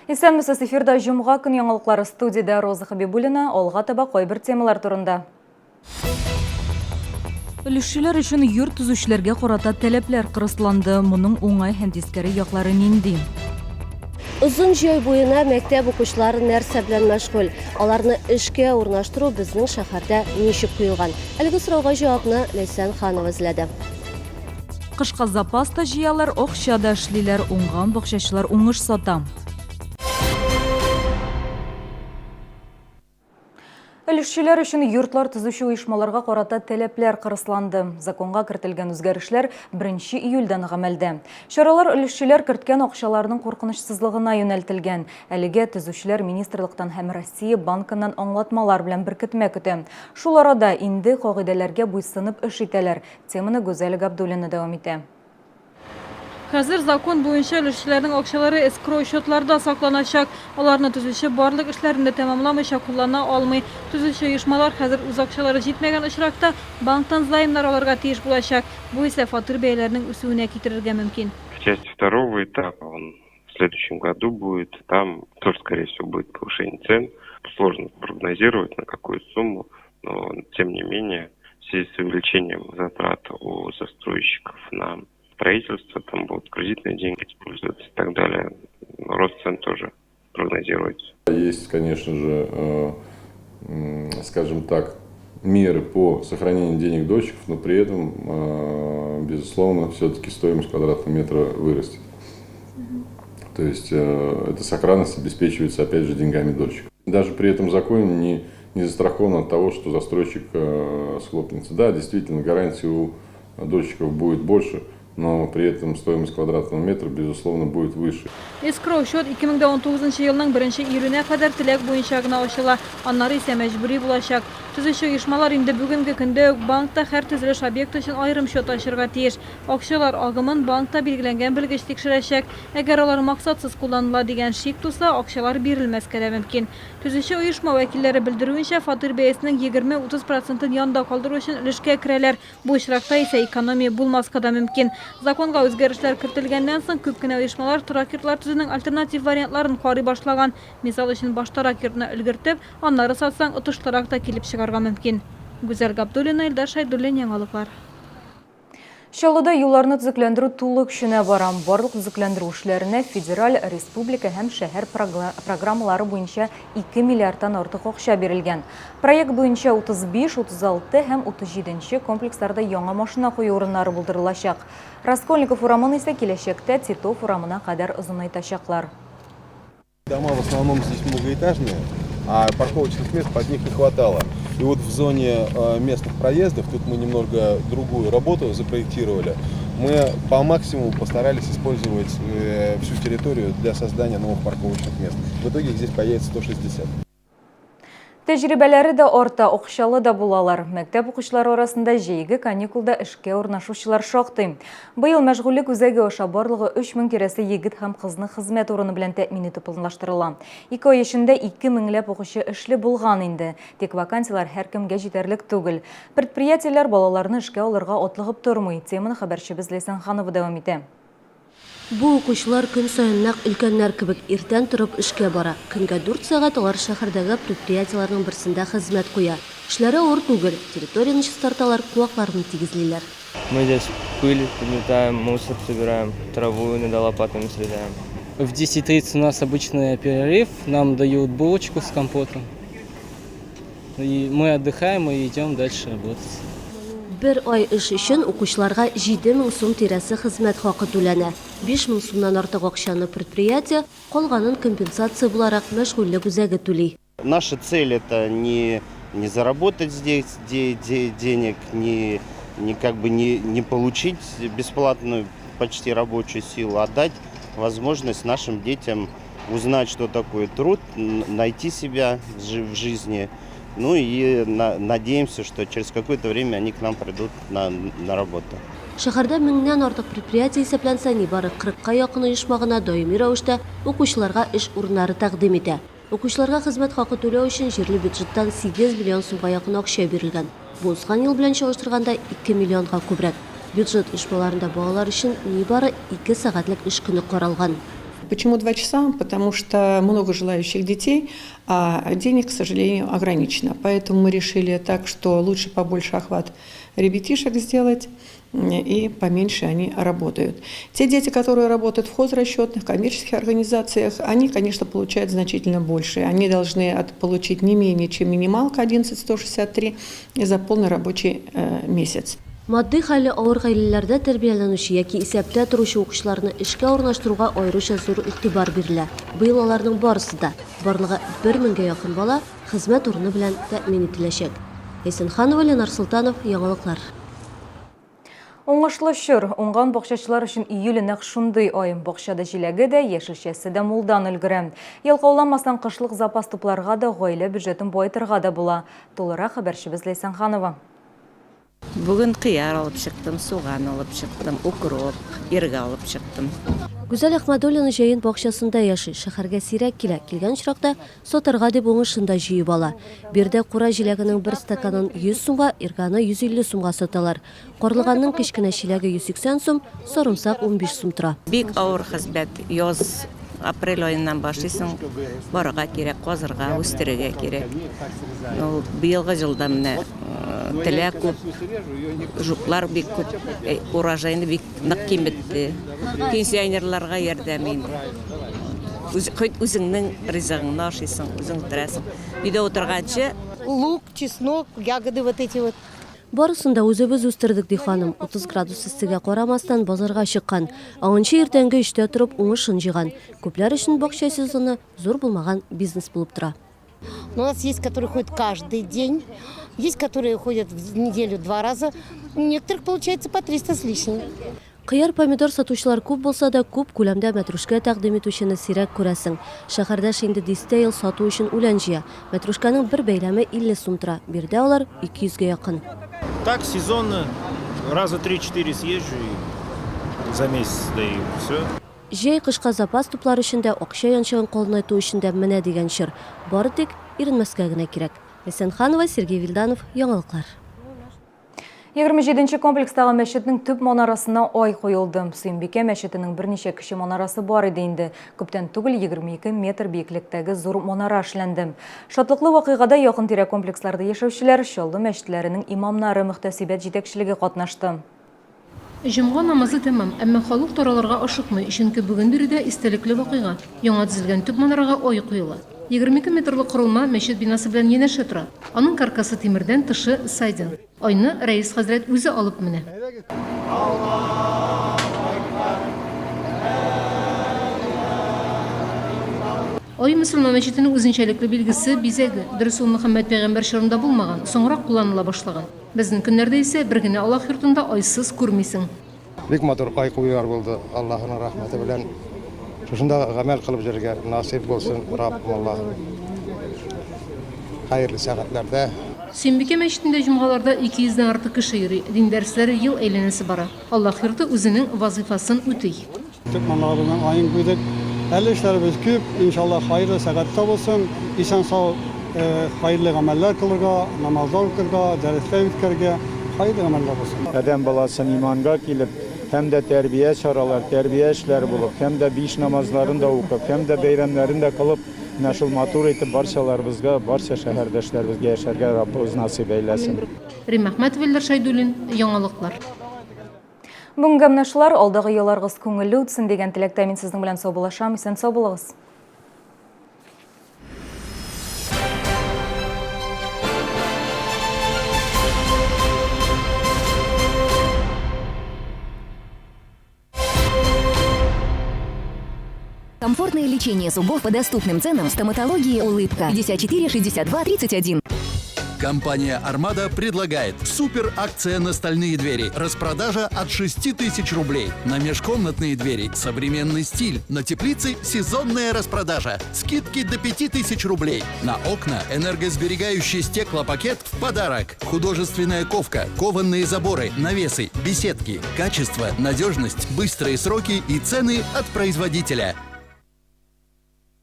Исәнмесез, эфирда жұмға күн яңалыклары студияда Роза Хабибуллина, олға таба койбір темалар турында. Үлішчілер үшін йорт түзүчілерге қарата таләпләр кырысланды. Мұның оңай һәм тискәре яклары нинди? Uzun җәй буена мәктәп укучылары нәрсә белән мәшгуль? Аларны эшкә урнаштыру безнең шәһәрдә ничек куелган? Әлеге сорауга җавапны Ләйсән ханова эзләде. Кышка запас та җыялар, акча да эшлиләр, уңган бакчачылар уңыш сата. Үлішчілер үшін йортлар түзүче уйышмаларга карата таләпләр кырысланды. Законга кертелгән үзгәрешләр 1 июльдән гамәлдә. Чаралар үлішчеләр керткән акчаларның куркынычсызлыгына юнәлтелгән. Әлегә төзүчеләр министрлыктан һәм Россия банкыннан аңлатмалар белән беркетмә көтә. Шул арада инде кагыйдәләргә буйсынып эш итәләр. Теманы Гүзәл Габдуллина дәвам итә. Хәзер закон буенча үлешчеләрнең акчалары эскроу счетларда сакланачак. Аларны төзүче барлык эшләрендә тәмамламыйча куллана алмый. Төзүче оешмалар хәзер үз акчалары җитмәгән очракта банктан займнар алырга тиеш булачак. Бу исә фатир бәяләренең үсүенә китерергә мөмкин. В части второго этапа он в следующем году будет, там тоже, скорее всего, будет повышение цен. Сложно прогнозировать, на какую сумму, но тем не менее, в связи с увеличением затрат у застройщиков на строительство, там будут кредитные деньги использоваться и так далее. Рост цен тоже прогнозируется. Есть, конечно же, скажем так, меры по сохранению денег дольщиков, но при этом, безусловно, все-таки стоимость квадратного метра вырастет. То есть эта сохранность обеспечивается, опять же, деньгами дольщиков. Даже при этом законе не застрахован от того, что застройщик схлопнется. Да, действительно, гарантии у дольщиков будет больше, но при этом стоимость квадратного метра, безусловно, будет выше. Эскроу счет 2019 елның 1 июленә кадәр теләк буенча гына ачыла, аннары исә мәҗбүри булачак. Төзүче оешмалар инде бүгенге көндә үк банкта һәр төзелеш объекты өчен аерым счет ачырга тиеш. Акчалар агымын банкта билгеләнгән белгеч тикшерәчәк. Әгәр алар максатсыз кулланыла дигән шик туса, акчалар бирелмәскә дә мөмкин. Төзүче оешма вәкилләре белдерүенчә, фатир бәясенең 20-30% янда калдыру өчен өлешкә керәләр. Бу очракта исә экономия булмаска да мөмкин. Законга үзгәрешләр кертелгәннән соң күп кенә оешмалар торак йортлар төзүнең альтернатив вариантларын карый башлаган. Мисал өчен баштарак йортны өлгертеп, аннары сатсаң отыштырак та килеп чыгарга мөмкин. Гүзәл Габдуллина, Илдар Шайдуллин, яңалыклар. Чаллыда юлларны төзекләндерү тулы көченә бара. Барлык төзекләндерү эшләренә федераль, республика һәм шәһәр программалары буенча 2 миллиардтан артык акча бирелгән. Проект буенча 35, 36 һәм 37 комплексларда яңа машина кую урыннары булдырылачак. Раскольников урамын исә киләчәктә Титов урамына кадәр озынайтачаклар. Дома в основном здесь многоэтажные, а парковочных мест под них не хватало. И вот в зоне местных проездов, тут мы немного другую работу запроектировали, мы по максимуму постарались использовать всю территорию для создания новых парковочных мест. В итоге здесь появится 160. Тәҗрибәләре дә арта, акчалы да булалар. Мәктәп укучылары арасында җәйге каникулда эшкә урнашучылар шактый. Быел мәшгульлек үзәге аша барлыгы 3000 тирәсе егет һәм кызны хезмәт урыны белән тәэмин итеп планлаштырыла. 2 ай эчендә 2000ләп укучы эшле булган инде. Тик вакансиялар һәркемгә җитәрлек түгел. Предприятиеләр балаларны эшкә алырга атлыгып тормый. Теманы хәбәрчебез Ләйсән ханова дәвам итә. Бу укучылар көн саен нәкъ өлкәннәр кебек иртән торып эшкә бара. Көнгә 4 сәгать алар шәһәрдәге предприятиеләрнең берсендә хезмәт куя. Эшләре авыр түгел, территорияны чистарталар, куакларын тигезлиләр. Мы здесь пыль подметаем, мусор собираем, траву иногда лопатами срезаем. В 10:30 у нас обычный перерыв, нам дают булочку с компотом. И мы отдыхаем и идем дальше работать. Бер ай эш өчен укучыларга 7000 сум тирәсе хезмәт хакы түләнә. 5000 сумнан артык акчаны предприятие, калганын компенсация буларак мәшгульлек үзәге түли. Наша цель это не заработать здесь денег, не получить бесплатную почти рабочую силу, а дать возможность нашим детям узнать, что такое труд, найти себя в жизни. Ну и надеемся, что через какое-то время они к нам придут на работу. Шәһәрдә 1000нән артык предприятие исәпләнсә, нибары 40-ка якын оешма гына даими рәвештә укучыларга эш урыннары тәкъдим итә. Укучыларга хезмәт хакы түләү өчен җирле бюджеттан 8 миллион сумга якын акча бирелгән. Бу узган ел белән чагыштырганда 2 миллионга күбрәк. Бюджет оешмаларында балалар өчен нибары 2 сәгатьлек эш көне каралган. Почему 2 часа? Потому что много желающих детей, а денег, к сожалению, ограничено. Поэтому мы решили так, что лучше побольше охват ребятишек сделать, и поменьше они работают. Те дети, которые работают в хозрасчетных, коммерческих организациях, они, конечно, получают значительно больше. Они должны получить не менее, чем минималка 11 163 за полный рабочий месяц. Maddi хәле авыр гаиләләрдә тәрбияләнүче яки исәптә торучы укучыларны эшкә урнаштыруга аеруча зур игътибар бирелә. Быел аларның барысы да, барлыгы 1000-гә якын бала хезмәт урыны белән тәэмин ителәчәк. Эсенханова, Ленар Султанов, Яңалыклар. Оңышлы шыр, оңған бақшачылар үшін июлі нәқ шундай айым. Бақшада жиләге дә, яшілшесі дә молдан үлгірі. Елқауламастан қышлық запас тупларға да, ғайлы бюджетін бойытырға да була. Толыра хабаршыбыз Лейсанханова. Бүгін қияр алып шықтым, суған алып шықтым, укроп, ирге алып шықтым. Гүзәл Ахмадуллина җәен бакчасында яши, шәһәргә сирәк килә. Килгән чиракта сатырга дип уңышында җыеп ала. Бирдә кура җиләгенең 1 стаканын 100 сумга, ирганы 150 сумга саталар. Карлыганның кечкенә җиләге 180 сум, сарымсак 15 сум тора. Бик авыр хезмәт, яз апрель айынан башлыйсың, барырга кирәк, казырга, үстерергә кирәк. Быелгы җылда менә теләк күп, жуклар бик күп, урожайны бик нык киметте. Пенсионерларга ярдәм инде. Үзеңнең ризыгыңны ашыйсың, үзең үтерәсең. Өйдә утырганчы лук, чеснок, ягоды вот эти вот. Барысында үзебез үстердек ди ханым. 30 градус исегә карамастан базарга чыккан. Агынчы иртәнге 3тә торып уңышын җыйган. Күпләр өчен бакча сезоны зур булмаган бизнес булып тора. У нас есть, которые ходят каждый день, есть, которые ходят в неделю 2 раза. У некоторых получается по 300 с лишним. Кыяр помидор сатучылар күп булса да, күп күләмдә мәтрүшкә тәкъдим итүчене сирәк күрәсең. Шәһәрдә инде 10 ел сату өчен үлән җыя. Мәтрүшкәнең бер бәйләме 50 сум тора. Бирдә алар 200-гә якын. Так, сезонно, раза 3-4 съезжу и за месяц даю, все. Җәй кышка запас туплар өчендә акча янчыгын калынайту өчендә менә дигән чир. Бары тик иренмәскә генә кирәк. Эсенханова, Сергей Вильданов, Яңалыклар. 27-нче комплекстагы мәчетнең төп манарасына ай куелды. Сөембикә мәчетенең берничә кече манарасы бар иде инде. Күптән түгел 22 метр биеклектәге зур манара эшләнде. Шатлыклы вакыйгада якын тирә комплексларда яшәүчеләр, Чаллы мәчетләренең имамнары, мөхтәсибәт җитәкчелеге катнашты. Җомга намазы тәмам, әмма халык таралырга ашыкмый, чөнки бүген биредә истәлекле вакыйга. Яңа төзелгән төп манарага ай куела. 22 метрлы корылма мәчет бинасы белән янәшә тора. Аның каркасы тимердән, тышы сайдан. Айны рәис хәзрәт үзе алып менә. Ай мөселман мәчетенең үзенчәлекле билгесе бизәге. Дөрес, ул Мөхәммәд пәйгамбәр чорында булмаган, соңрак кулланыла башлаган. Безнең көннәрдә исә бер генә Аллаһ йортында айсыз күрмисең. Бик матур ай куяр булды. Аллаһның рәхмәте белән шушында гамәл кылып җиргә насыйп булсын, Раббим Аллаһ. Хәерле сәгатьләрдә. Сөембикә мәчетендә җомгаларда 200-дән артык кеше йөри. Дин дәресләре ел әйләнәсе бара. Аллаһ йорты үзенең вазифасын үти. Төп манарының айын куйдык. Әле эшләребез күп, иншаллах хәерле сәгатьтә булсын. Исән сау хәерле гамәлләр кылырга, намазлар укырга, дәресләр үткәргә, хәерле гамәлләр булсын. Адәм баласын иманга килеп, һәм дә тәрбия чаралар, тәрбия эшләре булып, һәм дә 5 намазларын да укып, һәм дә бәйрәмнәрен дә кылып, шул матур итеп барчаларыбызга, барча шәһәрдәшләребезгә яшәргә Раббыбыз насыйп әйләсен. Рим Әхмәтов, Илдар Шайдуллин, Яңалыклар. Бүгенге менәшләр алдагы елларыгыз күңелле үтсен дигән теләктә мин сезнең белән саубуллашам. Исән сау булыгыз. Комфортное лечение зубов по доступным ценам. Стоматология «Улыбка». 54 62 31. Компания «Армада» предлагает супер акция на стальные двери. Распродажа от 6000 рублей. На межкомнатные двери современный стиль. На теплицы сезонная распродажа. Скидки до 5000 рублей. На окна энергосберегающий стеклопакет в подарок. Художественная ковка, кованные заборы, навесы, беседки. Качество, надежность, быстрые сроки и цены от производителя.